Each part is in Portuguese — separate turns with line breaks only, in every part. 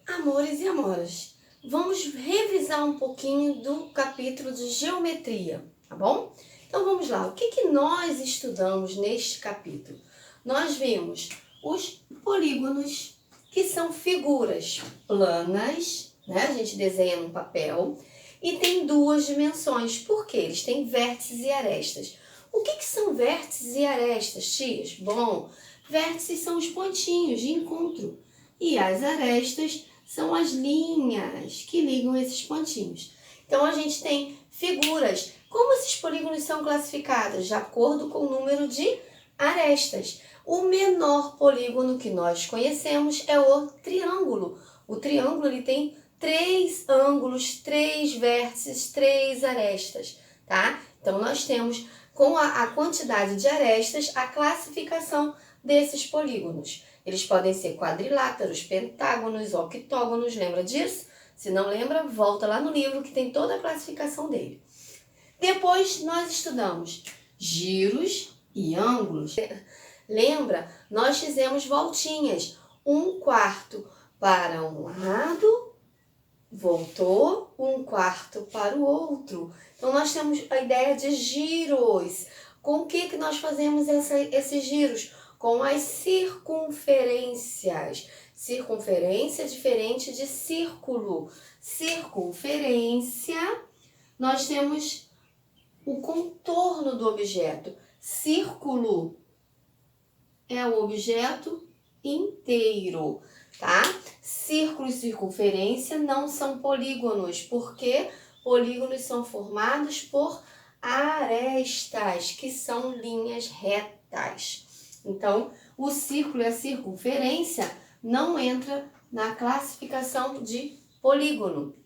Amores e amoras, vamos revisar um pouquinho do capítulo de geometria, tá bom? Então vamos lá, o que nós estudamos neste capítulo? Nós vimos os polígonos, que são figuras planas, né? A gente desenha no papel e tem duas dimensões, porque eles têm vértices e arestas. O que são vértices e arestas, tias? Bom, vértices são os pontinhos de encontro e as arestas são as linhas que ligam esses pontinhos. Então, a gente tem figuras. Como esses polígonos são classificados? De acordo com o número de arestas. O menor polígono que nós conhecemos é o triângulo. O triângulo ele tem 3 ângulos, 3 vértices, 3 arestas, tá? Então, nós temos, com a quantidade de arestas, a classificação desses polígonos. Eles podem ser quadriláteros, pentágonos, octógonos, lembra disso? Se não lembra, volta lá no livro que tem toda a classificação dele. Depois nós estudamos giros e ângulos. Lembra? Nós fizemos voltinhas, 1/4 para um lado, voltou, 1/4 para o outro. Então nós temos a ideia de giros. Com o que nós fazemos esses giros? Com as circunferências. Circunferência é diferente de círculo. Circunferência, nós temos o contorno do objeto. Círculo é o objeto inteiro, tá? Círculo e circunferência não são polígonos, porque polígonos são formados por arestas, que são linhas retas. Então, o círculo e a circunferência não entram na classificação de polígono.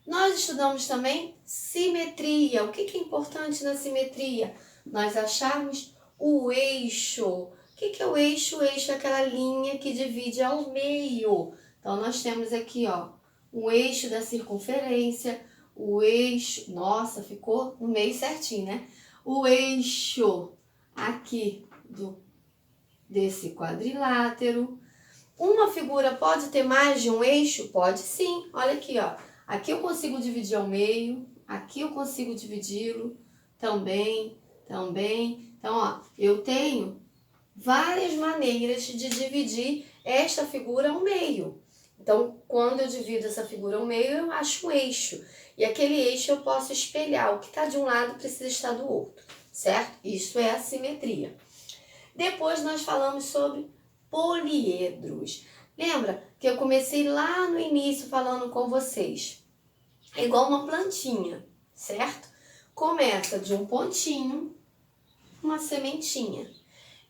Nós estudamos também simetria. O que é importante na simetria? Nós acharmos o eixo. O que é o eixo? O eixo é aquela linha que divide ao meio. Então, nós temos aqui, ó, o eixo da circunferência, o eixo... Nossa, ficou no meio certinho, né? O eixo aqui desse quadrilátero. Uma figura pode ter mais de um eixo? Pode sim. Olha aqui, ó. Aqui eu consigo dividir ao meio, aqui eu consigo dividi-lo também. Então, ó, eu tenho várias maneiras de dividir esta figura ao meio. Então, quando eu divido essa figura ao meio, eu acho um eixo. E aquele eixo eu posso espelhar. O que está de um lado precisa estar do outro, certo? Isso é a simetria. Depois nós falamos sobre poliedros. Lembra que eu comecei lá no início falando com vocês? É igual uma plantinha, certo? Começa de um pontinho, uma sementinha.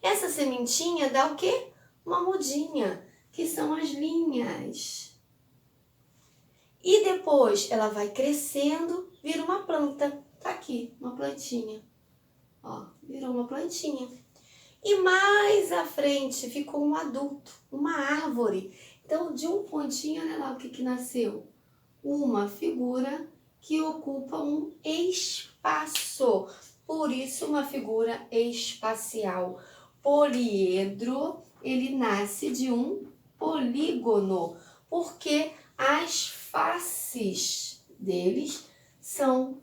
Essa sementinha dá o quê? Uma mudinha, que são as linhas. E depois ela vai crescendo, vira uma planta. Tá aqui, uma plantinha. Ó, virou uma plantinha. E mais à frente ficou um adulto, uma árvore. Então, de um pontinho, olha lá o que nasceu. Uma figura que ocupa um espaço. Por isso, uma figura espacial. Poliedro, ele nasce de um polígono, porque as faces deles são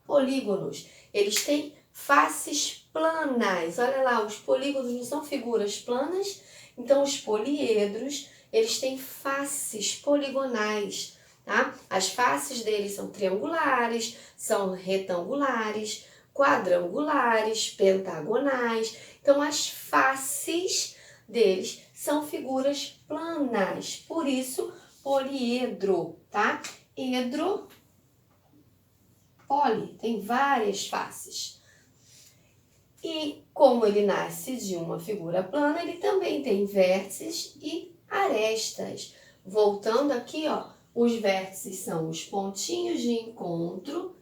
polígonos. Eles têm faces planas. Olha lá, os polígonos não são figuras planas, então os poliedros, eles têm faces poligonais, tá? As faces deles são triangulares, são retangulares, quadrangulares, pentagonais. Então, as faces deles são figuras planas, por isso, poliedro, tá? Edro, poli, tem várias faces. E como ele nasce de uma figura plana, ele também tem vértices e arestas. Voltando aqui, ó, os vértices são os pontinhos de encontro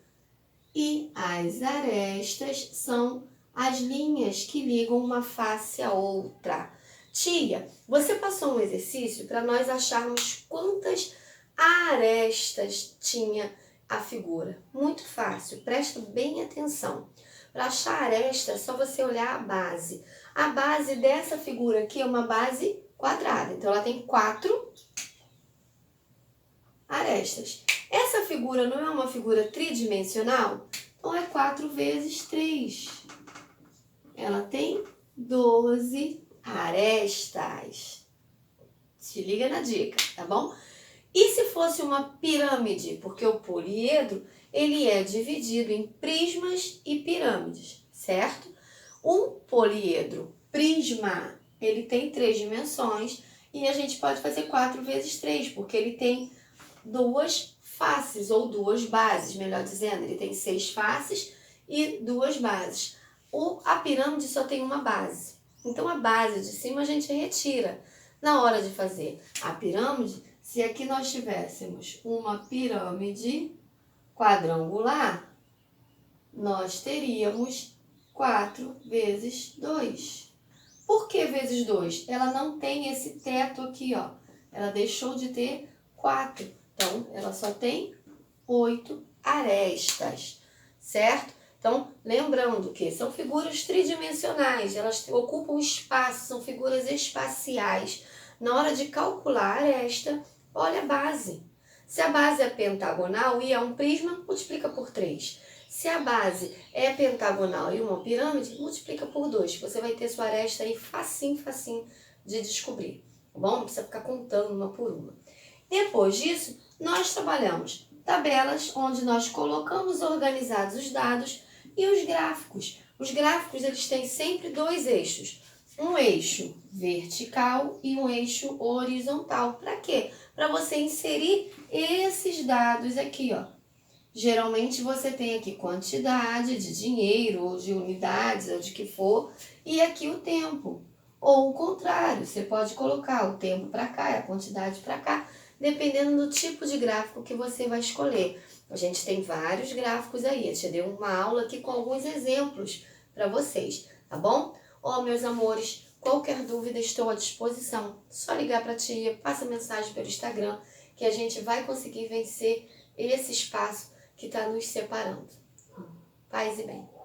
e as arestas são as linhas que ligam uma face à outra. Tia, você passou um exercício para nós acharmos quantas arestas tinha a figura. Muito fácil, presta bem atenção. Para achar a aresta, é só você olhar a base. A base dessa figura aqui é uma base quadrada. Então, ela tem 4 arestas. Essa figura não é uma figura tridimensional? Então é 4 vezes 3. Ela tem 12 arestas. Se liga na dica, tá bom? E se fosse uma pirâmide? Porque o poliedro, ele é dividido em prismas e pirâmides, certo? Um poliedro prisma, ele tem 3 dimensões e a gente pode fazer 4 vezes 3, porque ele tem 2 faces, ou 2 bases, melhor dizendo. Ele tem 6 faces e 2 bases. A pirâmide só tem uma base. Então, a base de cima a gente retira. Na hora de fazer a pirâmide, se aqui nós tivéssemos uma pirâmide quadrangular, nós teríamos 4 vezes 2. Por que vezes 2? Ela não tem esse teto aqui, ó. Ela deixou de ter 4. Então, ela só tem 8 arestas, certo? Então, lembrando que são figuras tridimensionais, elas ocupam espaço, são figuras espaciais. Na hora de calcular a aresta, olha a base. Se a base é pentagonal e é um prisma, multiplica por 3. Se a base é pentagonal e uma pirâmide, multiplica por 2. Você vai ter sua aresta aí facinho de descobrir, tá bom? Não precisa ficar contando uma por uma. Depois disso, nós trabalhamos tabelas onde nós colocamos organizados os dados e os gráficos. Os gráficos, eles têm sempre 2 eixos. Um eixo vertical e um eixo horizontal. Para quê? Para você inserir esses dados aqui, ó. Geralmente você tem aqui quantidade de dinheiro, ou de unidades, ou de que for, e aqui o tempo. Ou o contrário, você pode colocar o tempo para cá e a quantidade para cá, dependendo do tipo de gráfico que você vai escolher. A gente tem vários gráficos aí, eu te dei uma aula aqui com alguns exemplos para vocês, tá bom? Ó, meus amores, qualquer dúvida estou à disposição. Só ligar para a tia, passa mensagem pelo Instagram, que a gente vai conseguir vencer esse espaço que está nos separando. Paz e bem.